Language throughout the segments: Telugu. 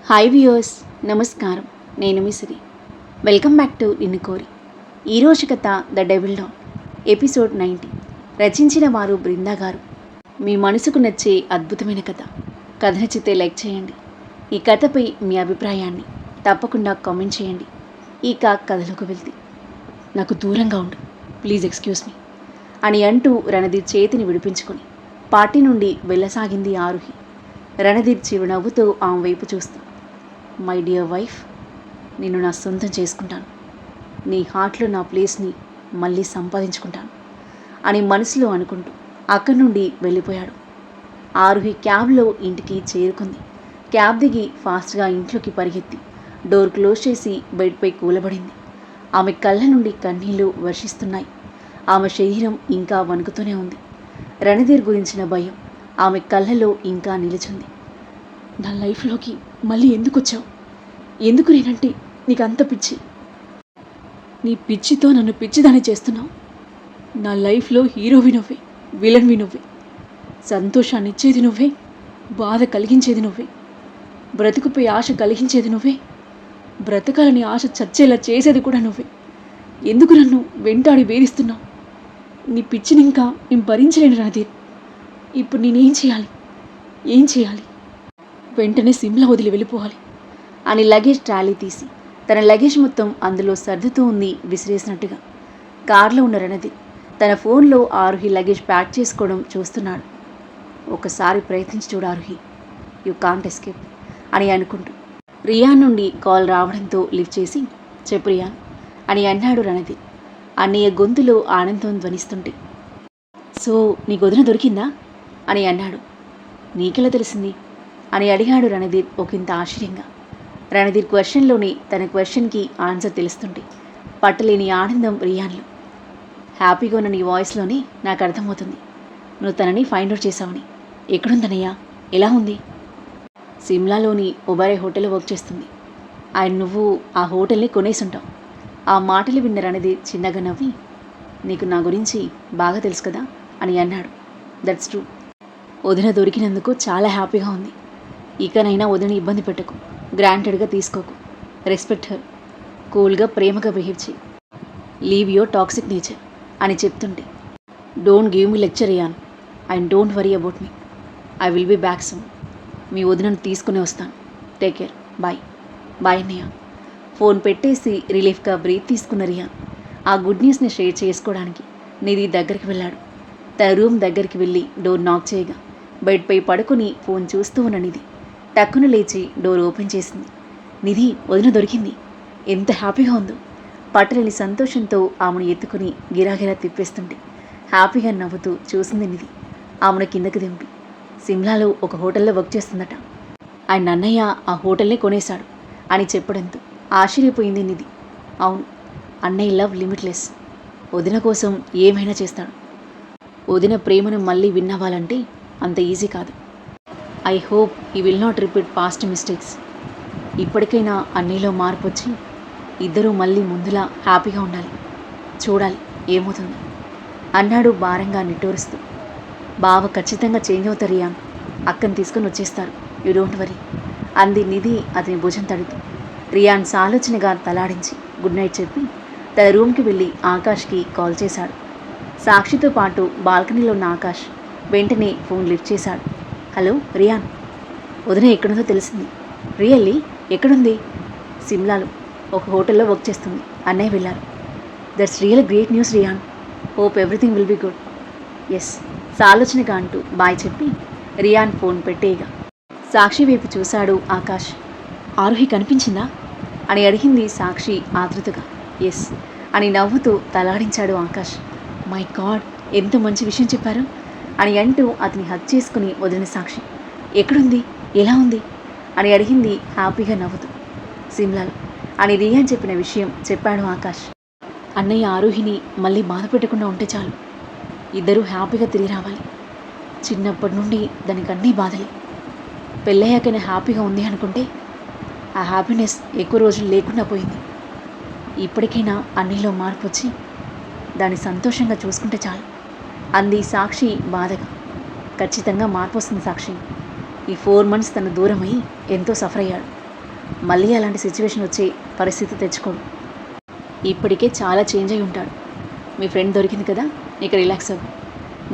హాయ్ వ్యూయర్స్, నమస్కారం. నేను మీ సిరి. వెల్కమ్ బ్యాక్ టు నిన్ను కోరి. ఈరోజు కథ ద డెవిల్ డాగ్, ఎపిసోడ్ 90. రచించిన వారు బృందా గారు. మీ మనసుకు నచ్చే అద్భుతమైన కథ. కథ నచ్చితే లైక్ చేయండి. ఈ కథపై మీ అభిప్రాయాన్ని తప్పకుండా కామెంట్ చేయండి. ఇక కథలోకి వెళ్తే, నాకు దూరంగా ఉండు, ప్లీజ్ ఎక్స్క్యూజ్ మీ అని అంటూ రణదీప్ చేతిని విడిపించుకొని పార్టీ నుండి వెళ్ళసాగింది ఆరుహి. రణదీప్ చిరునవ్వుతో ఆమె వైపు చూస్తూ, మై డియర్ వైఫ్, నిన్ను నా సొంతం చేసుకుంటాను, నీ హార్ట్లో నా ప్లేస్ని మళ్ళీ సంపాదించుకుంటాను అని మనసులో అనుకుంటూ అక్కడి నుండి వెళ్ళిపోయాడు. ఆరుహి క్యాబ్లో ఇంటికి చేరుకుంది. క్యాబ్ దిగి ఫాస్ట్గా ఇంట్లోకి పరిగెత్తి డోర్ క్లోజ్ చేసి బెడ్పై కూలబడింది. ఆమె కళ్ళ నుండి కన్నీళ్లు వర్షిస్తున్నాయి. ఆమె శరీరం ఇంకా వణుకుతూనే ఉంది. రణధీర్ గురించిన భయం ఆమె కళ్ళలో ఇంకా నిలిచింది. నా లైఫ్లోకి మళ్ళీ ఎందుకు వచ్చావు? ఎందుకు నేనంటే నీకు అంత పిచ్చి? నీ పిచ్చితో నన్ను పిచ్చిదాన్ని చేస్తున్నావు. నా లైఫ్లో హీరోవి నువ్వే, విలన్వి నువ్వే, సంతోషాన్ని ఇచ్చేది నువ్వే, బాధ కలిగించేది నువ్వే, బ్రతుకుపై ఆశ కలిగించేది నువ్వే, బ్రతకాలని ఆశ చచ్చేలా చేసేది కూడా నువ్వే. ఎందుకు నన్ను వెంటాడి వేధిస్తున్నావు? నీ పిచ్చిని ఇంకా నేను భరించలేను రణధీర్. ఇప్పుడు నేనేం చేయాలి? ఏం చేయాలి? వెంటనే సిమ్లా వదిలి వెళ్ళిపోవాలి అని లగేజ్ ట్రాలీ తీసి తన లగేజ్ మొత్తం అందులో సర్దుతూ ఉంది విసిరేసినట్టుగా. కారులో ఉన్న రణధీర్ తన ఫోన్లో ఆరుహి లగేజ్ ప్యాక్ చేసుకోవడం చూస్తున్నాడు. ఒకసారి ప్రయత్నించి చూడు ఆరుహి, యు కాంట్ ఎస్కేప్ అని అనుకుంటూ రియాన్ నుండి కాల్ రావడంతో లిఫ్ట్ చేసి, చెప్పు రియాన్ అని అన్నాడు రణధీర్. అన్నయ్య గొంతులో ఆనందం ధ్వనిస్తుంటే, సో నీకు వదిన దొరికిందా అని అన్నాడు. నీకెలా తెలిసింది అని అడిగాడు రణధీర్ ఒకంత ఆశ్చర్యంగా. రణధీర్ క్వశ్చన్లోనే తన క్వశ్చన్కి ఆన్సర్ తెలుస్తుంటే పట్టలేని ఆనందం రియాన్లో. హ్యాపీగా ఉన్న నీ వాయిస్లోనే నాకు అర్థమవుతుంది నువ్వు తనని ఫైండ్ అవుట్ చేశావని. ఎక్కడుందనయ్యా? ఎలా ఉంది? సిమ్లాలోని ఒబరే హోటల్లో వర్క్ చేస్తుంది. నువ్వు ఆ హోటల్ని కొనేసి ఉంటావు. ఆ మాటలు విన్న రణధీర్ చిన్నగా నవ్వి, నీకు నా గురించి బాగా తెలుసు కదా అని అన్నాడు. That's true. వదిన దొరికినందుకు చాలా హ్యాపీగా ఉంది. ఇకనైనా వదినని ఇబ్బంది పెట్టకు, గ్రాంటెడ్గా తీసుకోకు. Respect her. కూల్గా ప్రేమగా బిహేవ్ చేయి. లీవ్ యువర్ టాక్సిక్ నేచర్ అని చెప్తుంటే, don't give me lecture Ryan and don't worry about me. I will be back soon. మీ వదినను తీసుకుని వస్తాను. Take care. బాయ్. బాయ్ అన్నయ్య. ఫోన్ పెట్టేసి రిలీఫ్గా బ్రీత్ తీసుకున్న రియాన్ ఆ గుడ్ న్యూస్ని షేర్ చేసుకోవడానికి నిధి దగ్గరికి వెళ్ళాడు. తన రూమ్ దగ్గరికి వెళ్ళి డోర్ నాక్ చేయగా బెడ్పై పడుకుని ఫోన్ చూస్తూ ఉన్న నిధి టక్కున లేచి డోర్ ఓపెన్ చేసింది. నిధి, వదిన దొరికింది. ఎంత హ్యాపీగా ఉందో. పట్టలేని సంతోషంతో ఆమెను ఎత్తుకుని గిరాగిరా తిప్పేస్తుంటే హ్యాపీగా నవ్వుతూ చూసింది నిధి. ఆమెను కిందకి దింపి, సిమ్లాలో ఒక హోటల్లో వర్క్ చేస్తుందట. ఆయన అన్నయ్య ఆ హోటల్ని కొనేశాడు అని చెప్పడంతో ఆశ్చర్యపోయింది నిధి. అవును, అన్నయ్య లవ్ లిమిట్లెస్. వదిన కోసం ఏమైనా చేస్తాడు. వదిన ప్రేమను మళ్ళీ విన్నవ్వాలంటే అంత ఈజీ కాదు. I hope he will not repeat past mistakes. ఇప్పటికైనా అన్నయ్యలో మార్పు వచ్చి ఇద్దరూ మళ్ళీ ముందులా హ్యాపీగా ఉండాలి. చూడాలి ఏమవుతుందో అన్నాడు భారంగా నిట్టూరుస్తూ. బావ ఖచ్చితంగా చేంజ్ అవుతారు రియాన్. అక్కని తీసుకొని వచ్చేస్తారు. యూ డోంట్ వరీ అంది నిధి అతని భుజం తడుతూ. రియాన్ సాలోచనగా తలాడించి గుడ్ నైట్ చెప్పి తన రూమ్కి వెళ్ళి ఆకాష్కి కాల్ చేశాడు. సాక్షితో పాటు బాల్కనీలో ఉన్న ఆకాష్ వెంటనే ఫోన్ లిఫ్ట్ చేశాడు. హలో రియాన్, వదిన ఎక్కడుందో తెలిసింది. రియల్లీ? ఎక్కడుంది? సిమ్లాలో ఒక హోటల్లో వర్క్ చేస్తుంది. అన్నయ్య వెళ్ళారు. That's real great news Ryan. Hope everything will be good. Yes సాలోచనగా అంటూ బాయ్ చెప్పి రియాన్ ఫోన్ పెట్టేయగా సాక్షి వైపు చూశాడు ఆకాష్. ఆరుహి కనిపించిందా అని అడిగింది సాక్షి ఆతృతగా. ఎస్ అని నవ్వుతూ తలాడించాడు ఆకాష్. మై గాడ్, ఎంత మంచి విషయం చెప్పారు అని అంటూ అతని హగ్ చేసుకుని వదిలిన సాక్షి. ఎక్కడుంది? ఎలా ఉంది అని అడిగింది హ్యాపీగా నవ్వుతూ. సిమ్లాలో అని రియాన్ చెప్పిన విషయం చెప్పాడు ఆకాష్. అన్నయ్య ఆరుహిని మళ్ళీ బాధ పెట్టకుండా ఉంటే చాలు. ఇద్దరూ హ్యాపీగా తిరిగి రావాలి. చిన్నప్పటి నుండి దానికి అన్నీ బాధలే. పెళ్ళయ్యాకైనా హ్యాపీగా ఉంది అనుకుంటే ఆ హ్యాపీనెస్ ఎక్కువ రోజులు లేకుండా పోయింది. ఇప్పటికైనా అన్నయ్యలో మార్పు వచ్చి దాన్ని సంతోషంగా చూసుకుంటే చాలు అంది సాక్షి బాధగా. ఖచ్చితంగా మార్పు వస్తుంది సాక్షి. ఈ 4 months తను దూరమై ఎంతో సఫర్ అయ్యాడు. మళ్ళీ అలాంటి సిచ్యువేషన్ వచ్చే పరిస్థితి తెచ్చుకోడు. ఇప్పటికే చాలా చేంజ్ అయి ఉంటాడు. మీ ఫ్రెండ్ దొరికింది కదా, ఇక రిలాక్స్ అవ్వు.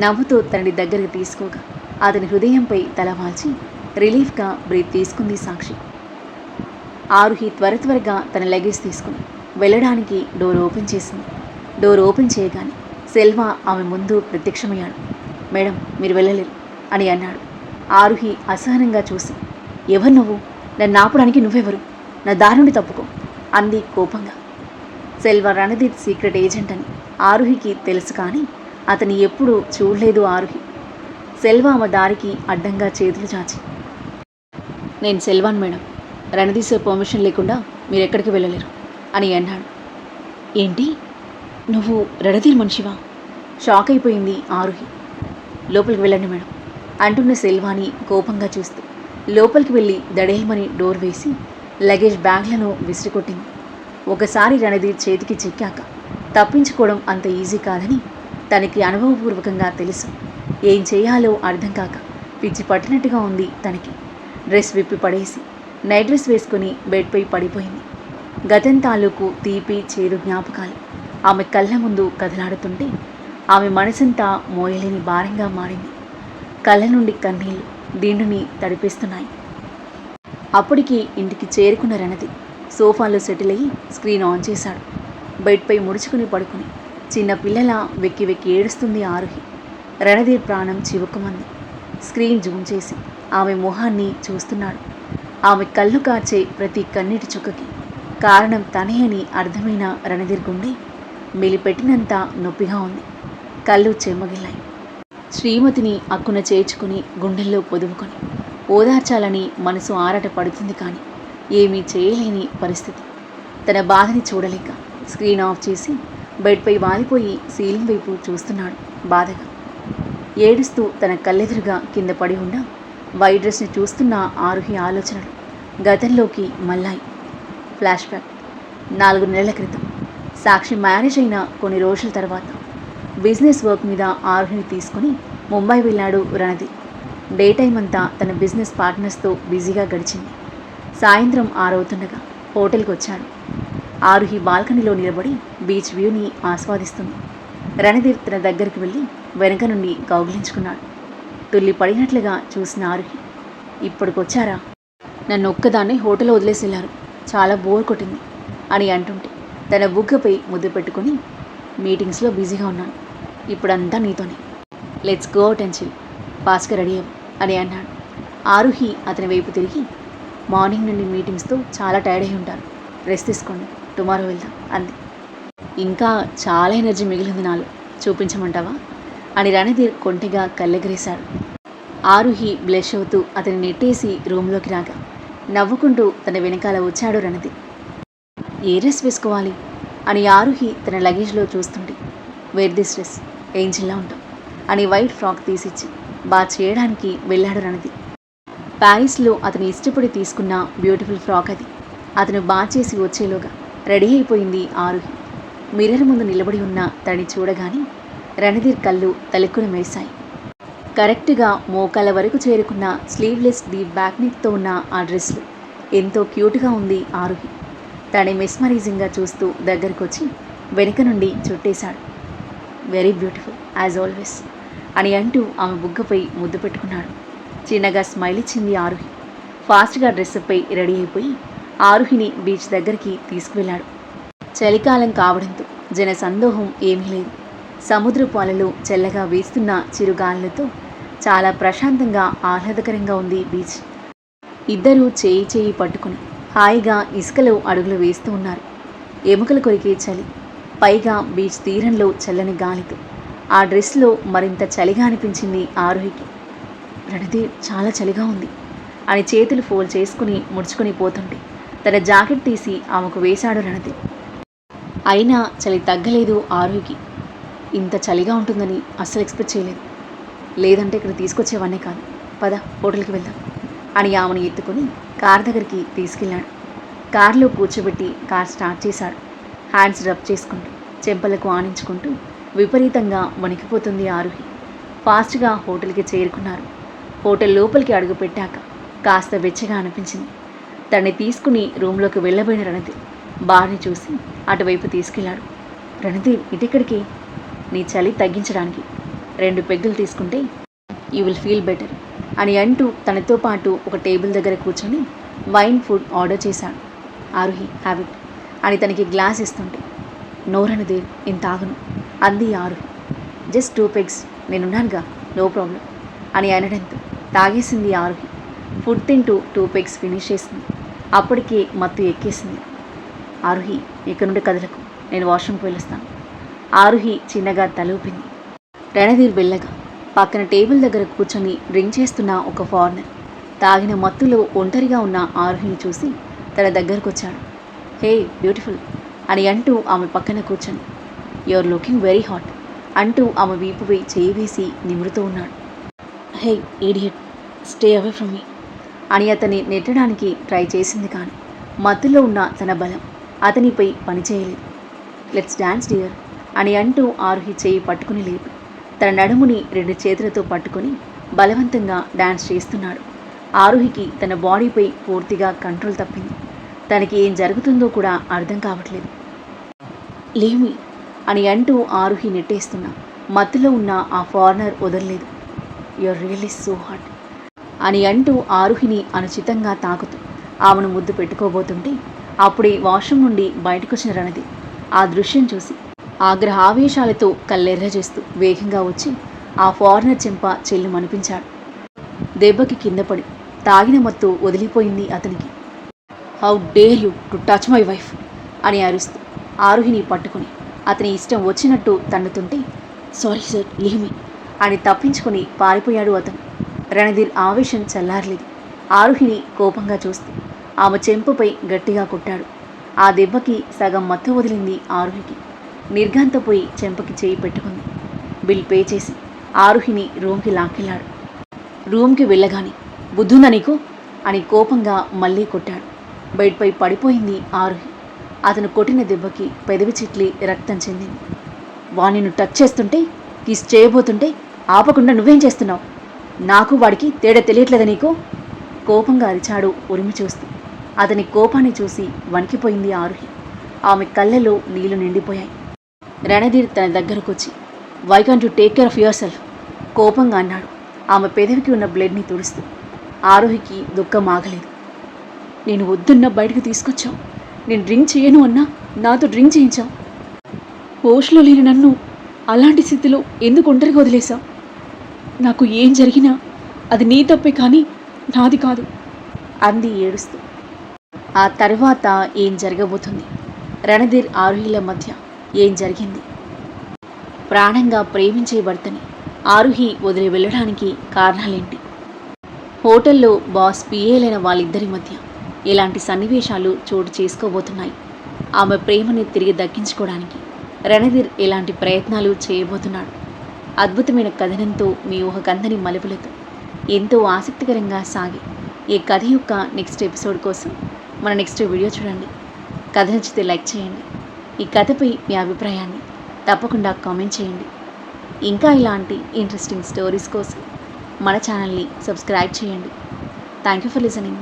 నవ్వుతూ తనని దగ్గరికి తీసుకోగా అతని హృదయంపై తల వాల్చి రిలీఫ్గా బ్రీత్ తీసుకుంది సాక్షి. ఆరుహి త్వరగా తన లగేజ్ తీసుకుని వెళ్ళడానికి డోర్ ఓపెన్ చేసింది. డోర్ ఓపెన్ చేయగానే సెల్వ ఆమె ముందు ప్రత్యక్షమయ్యాడు. మేడం, మీరు వెళ్ళలేరు అని అన్నాడు. ఆరుహి అసహనంగా చూసి, ఎవరు నువ్వు? నన్ను ఆపడానికి నువ్వెవరు? నా దారి నుండి తప్పుకో అంది కోపంగా. సెల్వ రణదీప్ సీక్రెట్ ఏజెంట్ అని ఆరుహికి తెలుసు, కానీ అతని ఎప్పుడూ చూడలేదు ఆరుహి. సెల్వ ఆమె దారికి అడ్డంగా చేతులు చాచి, నేను సెల్వాన్ మేడం, రణదీప్ సార్ పర్మిషన్ లేకుండా మీరు ఎక్కడికి వెళ్ళలేరు అని అన్నాడు. ఏంటి, నువ్వు రణధీర్ మనిషివా? షాక్ అయిపోయింది ఆరుహి. లోపలికి వెళ్ళండి మేడం అంటున్న సెల్వాని కోపంగా చూస్తూ లోపలికి వెళ్ళి దడేల్మని డోర్ వేసి లగేజ్ బ్యాగ్లను విసిరికొట్టింది. ఒకసారి రణధీర్ చేతికి చిక్కాక తప్పించుకోవడం అంత ఈజీ కాదని తనకి అనుభవపూర్వకంగా తెలుసు. ఏం చేయాలో అర్థం కాక పిచ్చి పట్టినట్టుగా ఉంది తనకి. డ్రెస్ విప్పి పడేసి నైట్ డ్రెస్ వేసుకుని బెడ్పై పడిపోయింది. గతం తాలూకు తీపి చేదు జ్ఞాపకాలు ఆమె కళ్ళ ముందు కదలాడుతుంటే ఆమె మనసంతా మోయలేని భారంగా మారింది. కళ్ళ నుండి కన్నీళ్లు దిండుని తడిపేస్తున్నాయి. అప్పటికి ఇంటికి చేరుకున్న రణధీర్ సోఫాలో సెటిల్ అయ్యి స్క్రీన్ ఆన్ చేశాడు. బెడ్పై ముడుచుకుని పడుకుని చిన్న పిల్లలా వెక్కి వెక్కి ఏడుస్తుంది ఆరుహి. రణధీర్ ప్రాణం చివుక్కుమంది. స్క్రీన్ జూమ్ చేసి ఆమె మొహాన్ని చూస్తున్నాడు. ఆమె కళ్ళు కార్చే ప్రతి కన్నీటి చుక్కకి కారణం తనే అని అర్థమైన రణధీర్ గుండె మెలిపెట్టినంత నొప్పిగా ఉంది. కళ్ళు చెమ్మగిల్లాయి. శ్రీమతిని అక్కున చేర్చుకుని గుండెల్లో పొదువుకొని ఓదార్చాలని మనసు ఆరాట పడుతుంది, కానీ ఏమీ చేయలేని పరిస్థితి. తన బాధని చూడలేక స్క్రీన్ ఆఫ్ చేసి బెడ్పై వాలిపోయి సీలింగ్ వైపు చూస్తున్నాడు బాధగా. ఏడుస్తూ తన కళ్ళెదురుగా కింద పడి ఉన్న వైట్ డ్రెస్ని చూస్తున్న ఆరుహి ఆలోచనలు గతంలోకి మళ్ళాయి. Flash back. 4 నెలల క్రితం సాక్షి మ్యారేజ్ అయిన కొన్ని రోజుల తర్వాత బిజినెస్ వర్క్ మీద ఆరుహిని తీసుకుని ముంబై వెళ్ళాడు రణధీర్. డే టైం అంతా తన బిజినెస్ పార్ట్నర్స్తో బిజీగా గడిచింది. సాయంత్రం 6 అవుతుండగా హోటల్కి వచ్చాడు. ఆరుహి బాల్కనీలో నిలబడి బీచ్ వ్యూని ఆస్వాదిస్తుంది. రణధీర్ తన దగ్గరికి వెళ్ళి వెనక నుండి కౌగిలించుకున్నాడు. తుల్లి పడినట్లుగా చూసిన ఆరుహి, ఇప్పటికొచ్చారా? నన్ను ఒక్కదాన్ని హోటల్ వదిలేసి వెళ్ళారు, చాలా బోర్ కొట్టింది అని అంటుంటే తన బుగ్గపై ముద్దు పెట్టుకుని, మీటింగ్స్లో బిజీగా ఉన్నాను, ఇప్పుడంతా నీతోనే, let's go out and chill, ఫాస్ట్గా రెడీ అవ్వు అని అన్నాడు. ఆరుహి అతని వైపు తిరిగి, మార్నింగ్ నుండి మీటింగ్స్తో చాలా టైర్డ్ అయి ఉంటారు, రెస్ట్ తీసుకోండి, టుమారో వెళ్దాం అంది. ఇంకా చాలా ఎనర్జీ మిగిలింది నాలో, చూపించమంటావా అని రణధీర్ కొంటెగా కళ్ళెగరేశాడు. ఆరుహి బ్లష్ అవుతూ అతని నెట్టేసి రూమ్లోకి రాగా నవ్వుకుంటూ తన వెనకాల వచ్చాడు రణధీర్. ఏ డ్రెస్ వేసుకోవాలి అని ఆరుహి తన లగేజ్లో చూస్తుంటే, వేర్ దిస్ డ్రెస్, ఏంజిల్లా ఉంటాం అని వైట్ ఫ్రాక్ తీసిచ్చి బాత్ చేయడానికి వెళ్ళాడు రణధీర్. ప్యారిస్లో అతను ఇష్టపడి తీసుకున్న బ్యూటిఫుల్ ఫ్రాక్ అది. అతను బాత్ చేసి వచ్చేలోగా రెడీ అయిపోయింది ఆరుహి. మిర్రర్ ముందు నిలబడి ఉన్న తనని చూడగానే రణధీర్ కళ్ళు తలెక్కున మేశాయి. కరెక్ట్గా మోకాల వరకు చేరుకున్న స్లీవ్లెస్ డీప్ బ్యాక్ నెక్తో ఉన్న ఆ డ్రెస్లో ఎంతో క్యూట్గా ఉంది ఆరుహి. తనే మెస్మరైజింగ్గా చూస్తూ దగ్గరకొచ్చి వెనుక నుండి చుట్టేశాడు. వెరీ బ్యూటిఫుల్ యాజ్ ఆల్వేస్ అని అంటూ ఆమె బుగ్గపై ముద్దు పెట్టుకున్నాడు. చిన్నగా స్మైల్ ఇచ్చింది ఆరుహి. ఫాస్ట్గా డ్రెస్పై రెడీ అయిపోయి ఆరుహిని బీచ్ దగ్గరికి తీసుకువెళ్ళాడు. చలికాలం కావడంతో జన సందోహం ఏమీ లేదు. సముద్రపు అలలు చల్లగా వీస్తున్న చిరుగాలులతో చాలా ప్రశాంతంగా ఆహ్లాదకరంగా ఉంది బీచ్. ఇద్దరూ చేయి చేయి పట్టుకుని హాయిగా ఇసుకలో అడుగులు వేస్తూ ఉన్నారు. ఎముకలు కొరికే చలి, పైగా బీచ్ తీరంలో చల్లని గాలితో ఆ డ్రెస్లో మరింత చలిగా అనిపించింది ఆరుహికి. రణధీర్, చాలా చలిగా ఉంది అని చేతులు ఫోల్డ్ చేసుకుని ముడుచుకొని పోతుంటే తన జాకెట్ తీసి ఆమెకు వేశాడు రణధీర్. అయినా చలి తగ్గలేదు ఆరుహికి. ఇంత చలిగా ఉంటుందని అస్సలు ఎక్స్పెక్ట్ చేయలేదు. లేదంటే ఇక్కడ తీసుకొచ్చేవన్నీ కాదు, పద హోటల్కి వెళ్దాం అని ఆమెను ఎత్తుకొని కార్ దగ్గరికి తీసుకెళ్ళాడు. కార్లో కూర్చోబెట్టి కార్ స్టార్ట్ చేశాడు. హ్యాండ్స్ రబ్ చేసుకుంటూ చెంపలకు ఆనించుకుంటూ విపరీతంగా వణికిపోతుంది ఆరుహి. ఫాస్ట్గా హోటల్కి చేరుకున్నారు. హోటల్ లోపలికి అడుగు పెట్టాక కాస్త వెచ్చగా అనిపించింది. తనని తీసుకుని రూమ్లోకి వెళ్ళబోయిన రణధీర్ బార్ని చూసి అటువైపు తీసుకెళ్లాడు. రణధీర్, ఇటెక్కడికి? నీ చలి తగ్గించడానికి 2 పెగ్గులు తీసుకుంటే యూ విల్ ఫీల్ బెటర్ అని అంటూ తనతో పాటు ఒక టేబుల్ దగ్గర కూర్చొని వైన్ ఫుడ్ ఆర్డర్ చేశాడు. ఆరుహి, హ్యావ్ ఇట్ అని తనకి గ్లాస్ ఇస్తుంటే, నో రణధీర్, నేను తాగను అంది ఆరుహి. జస్ట్ 2 పెగ్స్, నేనున్నానుగా, నో ప్రాబ్లం అని అనడంతో తాగేసింది ఆరుహి. ఫుడ్ తింటూ 2 పెగ్స్ ఫినిష్ చేసింది. అప్పటికే మత్తు ఎక్కేసింది. ఆరుహి, ఇక్కడ నుండి కదలకు, నేను వాష్రూమ్కి వెళ్ళొస్తాను. ఆరుహి చిన్నగా తలూపింది. రణధీర్ వెళ్ళగా పక్కన టేబుల్ దగ్గర కూర్చొని డ్రింక్ చేస్తున్న ఒక ఫారినర్ తాగిన మత్తులో ఒంటరిగా ఉన్న ఆరుహిని చూసి తన దగ్గరకు వచ్చాడు. హే బ్యూటిఫుల్ అని అంటూ ఆమె పక్కన కూర్చొని, యూఆర్ లుకింగ్ వెరీ హాట్ అంటూ ఆమె వీపుపై చేయి వేసి నిమురుతూ ఉన్నాడు. Hey idiot, stay away from me అని అతన్ని నెట్టడానికి ట్రై చేసింది. కానీ మత్తులో ఉన్న తన బలం అతనిపై పనిచేయలేదు. లెట్స్ డాన్స్ డియర్ అని అంటూ ఆరుహి చేయి పట్టుకుని లేపి తన నడుముని 2 చేతులతో పట్టుకొని బలవంతంగా డాన్స్ చేస్తున్నాడు. ఆరుహికి తన బాడీపై పూర్తిగా కంట్రోల్ తప్పింది. తనకి ఏం జరుగుతుందో కూడా అర్థం కావట్లేదు. లేమి అని అంటూ ఆరుహి నెట్టేస్తున్నా మత్తులో ఉన్న ఆ ఫారినర్ వదలలేదు. యూఆర్ రియల్లీ సో హాట్ అని అంటూ ఆరుహిని అనుచితంగా తాకుతూ ఆమెను ముద్దు పెట్టుకోబోతుంటే అప్పుడే వాష్రూమ్ నుండి బయటకొచ్చిన రణధీర్ ఆ దృశ్యం చూసి ఆగ్రహావేశాలతో కళ్ళెర్ర చేస్తూ వేగంగా వచ్చి ఆ ఫారినర్ చెంప చెల్లుమనిపించాడు. దెబ్బకి కింద పడి తాగిన మత్తు వదిలిపోయింది అతనికి. How dare you to touch my wife అని అరుస్తూ ఆరుహిని పట్టుకుని అతని ఇష్టం వచ్చినట్టు తన్నుతుంటే, సారీ సార్, లీవ్ మీ అని తప్పించుకొని పారిపోయాడు అతను. రణధీర్ ఆవేశం చల్లారలేదు. ఆరుహిని కోపంగా చూస్తూ ఆమె చెంపపై గట్టిగా కొట్టాడు. ఆ దెబ్బకి సగం మత్తు వదిలింది ఆరుహికి. నిర్ఘాంతపోయి చెంపకి చేయి పెట్టుకుంది. బిల్ పే చేసి ఆరుహిని రూమ్కి లాక్కెళ్ళాడు. రూమ్కి వెళ్ళగానే, బుద్ధుందా నీకు అని కోపంగా మళ్ళీ కొట్టాడు. బెడ్పై పడిపోయింది ఆరుహి. అతను కొట్టిన దెబ్బకి పెదవి చిట్లి రక్తం చెందింది. వాణ్ణి టచ్ చేస్తుంటే, కిస్ చేయబోతుంటే ఆపకుండా నువ్వేం చేస్తున్నావు? నాకు వాడికి తేడా తెలియట్లేదా నీకు? కోపంగా అరిచాడు ఉరిమి చూస్తూ. అతని కోపాన్ని చూసి వణికిపోయింది ఆరుహి. ఆమె కళ్ళలో నీళ్లు నిండిపోయాయి. రణధీర్ తన దగ్గరకొచ్చి, why can't you take care of yourself కోపంగా అన్నాడు ఆమె పెదవికి ఉన్న బ్లడ్ని తుడుస్తూ. ఆరుహికి దుఃఖం ఆగలేదు. నేను వద్దున్న బయటకు తీసుకొచ్చావు. నేను డ్రింక్ చేయను అన్నా నాతో డ్రింక్ చేయించావు. హోష్లో లేని నన్ను అలాంటి స్థితిలో ఎందుకు ఒంటరిగా వదిలేశావు? నాకు ఏం జరిగినా అది నీ తప్పే కానీ నాది కాదు అంది ఏడుస్తూ. ఆ తర్వాత ఏం జరగబోతుంది? రణధీర్ ఆరుహిల మధ్య ఏం జరిగింది? ప్రాణంగా ప్రేమించే భర్తని ఆరుహి వదిలి వెళ్ళడానికి కారణాలేంటి? హోటల్లో బాస్ పిఏలైన వాళ్ళిద్దరి మధ్య ఎలాంటి సన్నివేశాలు చోటు చేసుకోబోతున్నాయి? ఆమె ప్రేమని తిరిగి దక్కించుకోవడానికి రణధీర్ ఎలాంటి ప్రయత్నాలు చేయబోతున్నాడు? అద్భుతమైన కథనంతో మీ ఊహకందని మలుపులతో ఎంతో ఆసక్తికరంగా సాగి ఈ కథ యొక్క నెక్స్ట్ ఎపిసోడ్ కోసం మన నెక్స్ట్ వీడియో చూడండి. కథ నచ్చితే లైక్ చేయండి. ఈ కథపై మీ అభిప్రాయాన్ని తప్పకుండా కామెంట్ చేయండి. ఇంకా ఇలాంటి ఇంట్రెస్టింగ్ స్టోరీస్ కోసం మన ఛానల్ని సబ్స్క్రైబ్ చేయండి. Thank you for listening.